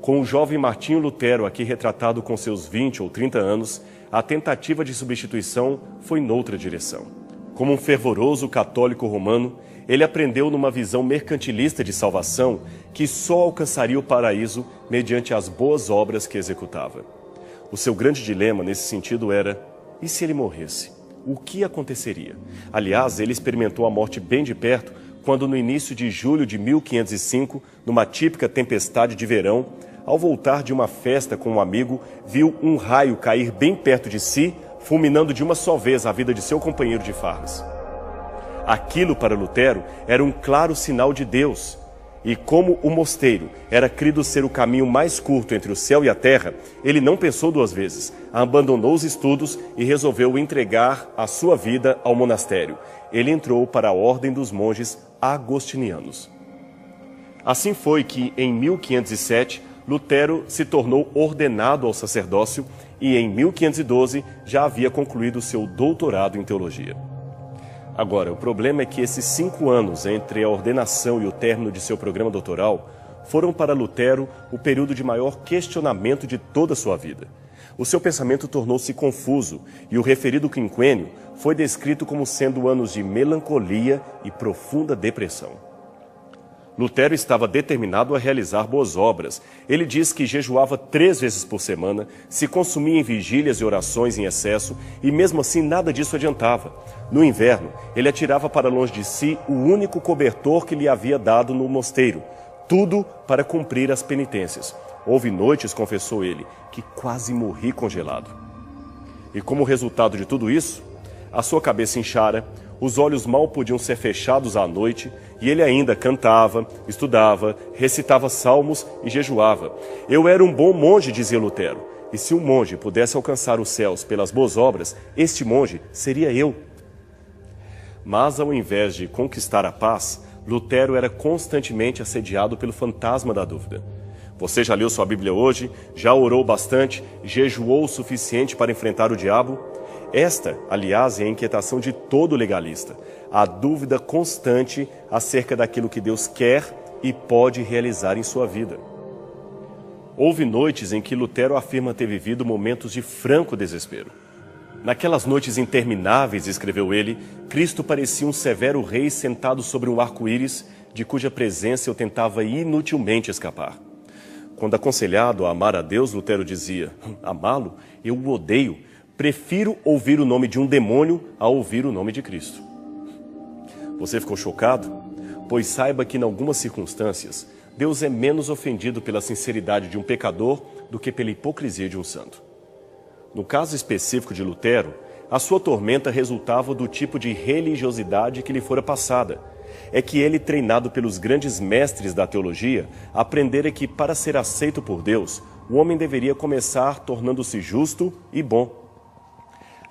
Com o jovem Martinho Lutero, aqui retratado com seus 20 ou 30 anos, a tentativa de substituição foi noutra direção. Como um fervoroso católico romano, ele aprendeu numa visão mercantilista de salvação que só alcançaria o paraíso mediante as boas obras que executava. O seu grande dilema nesse sentido era: e se ele morresse? O que aconteceria? Aliás, ele experimentou a morte bem de perto quando, no início de julho de 1505, numa típica tempestade de verão, ao voltar de uma festa com um amigo, viu um raio cair bem perto de si, fulminando de uma só vez a vida de seu companheiro de farras. Aquilo, para Lutero, era um claro sinal de Deus. E como o mosteiro era crido ser o caminho mais curto entre o céu e a terra, ele não pensou duas vezes, abandonou os estudos e resolveu entregar a sua vida ao monastério. Ele entrou para a ordem dos monges agostinianos. Assim foi que, em 1507, Lutero se tornou ordenado ao sacerdócio e, em 1512, já havia concluído seu doutorado em teologia. Agora, o problema é que esses 5 anos entre a ordenação e o término de seu programa doutoral foram para Lutero o período de maior questionamento de toda a sua vida. O seu pensamento tornou-se confuso e o referido quinquênio foi descrito como sendo anos de melancolia e profunda depressão. Lutero estava determinado a realizar boas obras. Ele diz que jejuava 3 vezes por semana, se consumia em vigílias e orações em excesso, e mesmo assim nada disso adiantava. No inverno, ele atirava para longe de si o único cobertor que lhe havia dado no mosteiro, tudo para cumprir as penitências. Houve noites, confessou ele, que quase morri congelado. E como resultado de tudo isso, a sua cabeça inchara, os olhos mal podiam ser fechados à noite, e ele ainda cantava, estudava, recitava salmos e jejuava. Eu era um bom monge, dizia Lutero, e se um monge pudesse alcançar os céus pelas boas obras, este monge seria eu. Mas ao invés de conquistar a paz, Lutero era constantemente assediado pelo fantasma da dúvida. Você já leu sua Bíblia hoje? Já orou bastante? Jejuou o suficiente para enfrentar o diabo? Esta, aliás, é a inquietação de todo legalista, a dúvida constante acerca daquilo que Deus quer e pode realizar em sua vida. Houve noites em que Lutero afirma ter vivido momentos de franco desespero. Naquelas noites intermináveis, escreveu ele, Cristo parecia um severo rei sentado sobre um arco-íris, de cuja presença eu tentava inutilmente escapar. Quando aconselhado a amar a Deus, Lutero dizia: amá-lo? Eu o odeio. Prefiro ouvir o nome de um demônio a ouvir o nome de Cristo. Você ficou chocado? Pois saiba que, em algumas circunstâncias, Deus é menos ofendido pela sinceridade de um pecador do que pela hipocrisia de um santo. No caso específico de Lutero, a sua tormenta resultava do tipo de religiosidade que lhe fora passada. É que ele, treinado pelos grandes mestres da teologia, aprendera que, para ser aceito por Deus, o homem deveria começar tornando-se justo e bom.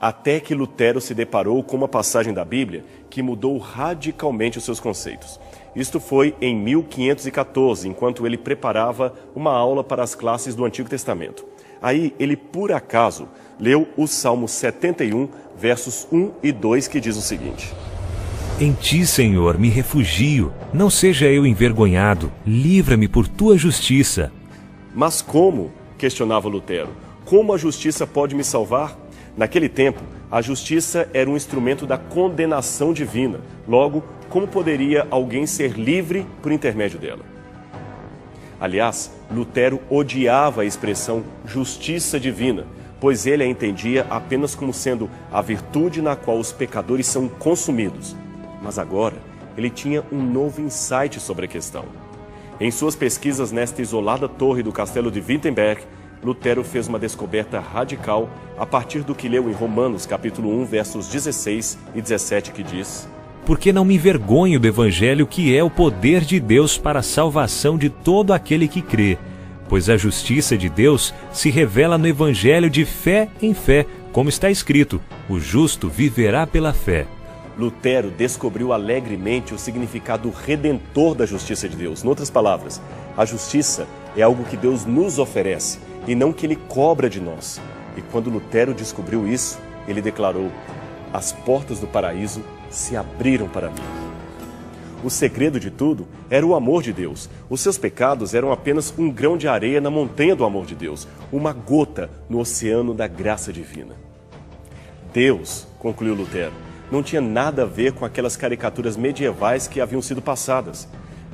Até que Lutero se deparou com uma passagem da Bíblia que mudou radicalmente os seus conceitos. Isto foi em 1514, enquanto ele preparava uma aula para as classes do Antigo Testamento. Aí ele, por acaso, leu o Salmo 71, versos 1 e 2, que diz o seguinte: Em ti, Senhor, me refugio, não seja eu envergonhado, livra-me por tua justiça. Mas como? Questionava Lutero. Como a justiça pode me salvar? Naquele tempo, a justiça era um instrumento da condenação divina. Logo, como poderia alguém ser livre por intermédio dela? Aliás, Lutero odiava a expressão justiça divina, pois ele a entendia apenas como sendo a virtude na qual os pecadores são consumidos. Mas agora, ele tinha um novo insight sobre a questão. Em suas pesquisas nesta isolada torre do castelo de Wittenberg, Lutero fez uma descoberta radical a partir do que leu em Romanos, capítulo 1, versos 16 e 17, que diz: Porque não me envergonho do Evangelho, que é o poder de Deus para a salvação de todo aquele que crê. Pois a justiça de Deus se revela no Evangelho de fé em fé, como está escrito: o justo viverá pela fé. Lutero descobriu alegremente o significado redentor da justiça de Deus. Em outras palavras, a justiça é algo que Deus nos oferece e não que Ele cobra de nós. E quando Lutero descobriu isso, ele declarou: as portas do paraíso se abriram para mim. O segredo de tudo era o amor de Deus. Os seus pecados eram apenas um grão de areia na montanha do amor de Deus, uma gota no oceano da graça divina. Deus, concluiu Lutero, não tinha nada a ver com aquelas caricaturas medievais que haviam sido passadas.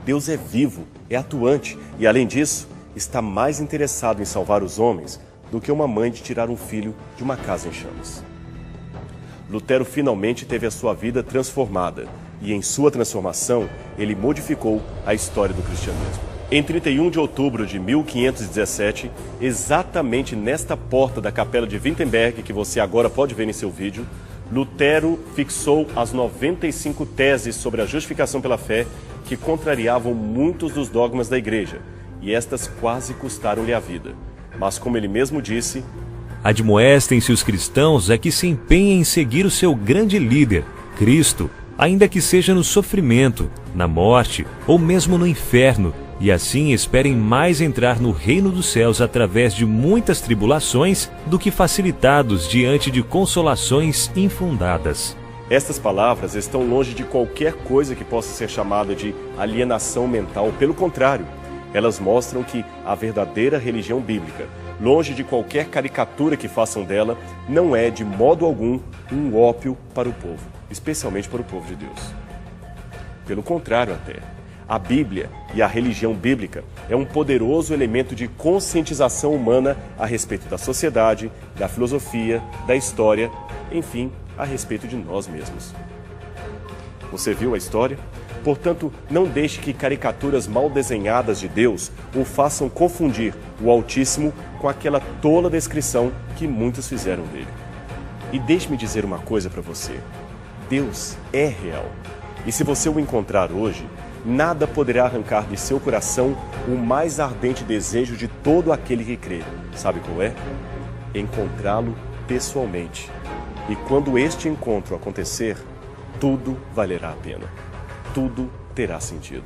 Deus é vivo, é atuante e, além disso, está mais interessado em salvar os homens do que uma mãe de tirar um filho de uma casa em chamas. Lutero finalmente teve a sua vida transformada e, em sua transformação, ele modificou a história do cristianismo. Em 31 de outubro de 1517, exatamente nesta porta da Capela de Wittenberg, que você agora pode ver em seu vídeo, Lutero fixou as 95 teses sobre a justificação pela fé que contrariavam muitos dos dogmas da Igreja, e estas quase custaram-lhe a vida. Mas, como ele mesmo disse, admoestem-se os cristãos a que se empenhem em seguir o seu grande líder, Cristo, ainda que seja no sofrimento, na morte ou mesmo no inferno, e assim esperem mais entrar no reino dos céus através de muitas tribulações do que facilitados diante de consolações infundadas. Estas palavras estão longe de qualquer coisa que possa ser chamada de alienação mental. Pelo contrário, elas mostram que a verdadeira religião bíblica, longe de qualquer caricatura que façam dela, não é de modo algum um ópio para o povo, especialmente para o povo de Deus. Pelo contrário até, a Bíblia e a religião bíblica é um poderoso elemento de conscientização humana a respeito da sociedade, da filosofia, da história, enfim, a respeito de nós mesmos. Você viu a história? Portanto, não deixe que caricaturas mal desenhadas de Deus o façam confundir o Altíssimo com aquela tola descrição que muitos fizeram dele. E deixe-me dizer uma coisa para você. Deus é real. E se você o encontrar hoje, nada poderá arrancar de seu coração o mais ardente desejo de todo aquele que crê. Sabe qual é? Encontrá-lo pessoalmente. E quando este encontro acontecer, tudo valerá a pena. Tudo terá sentido.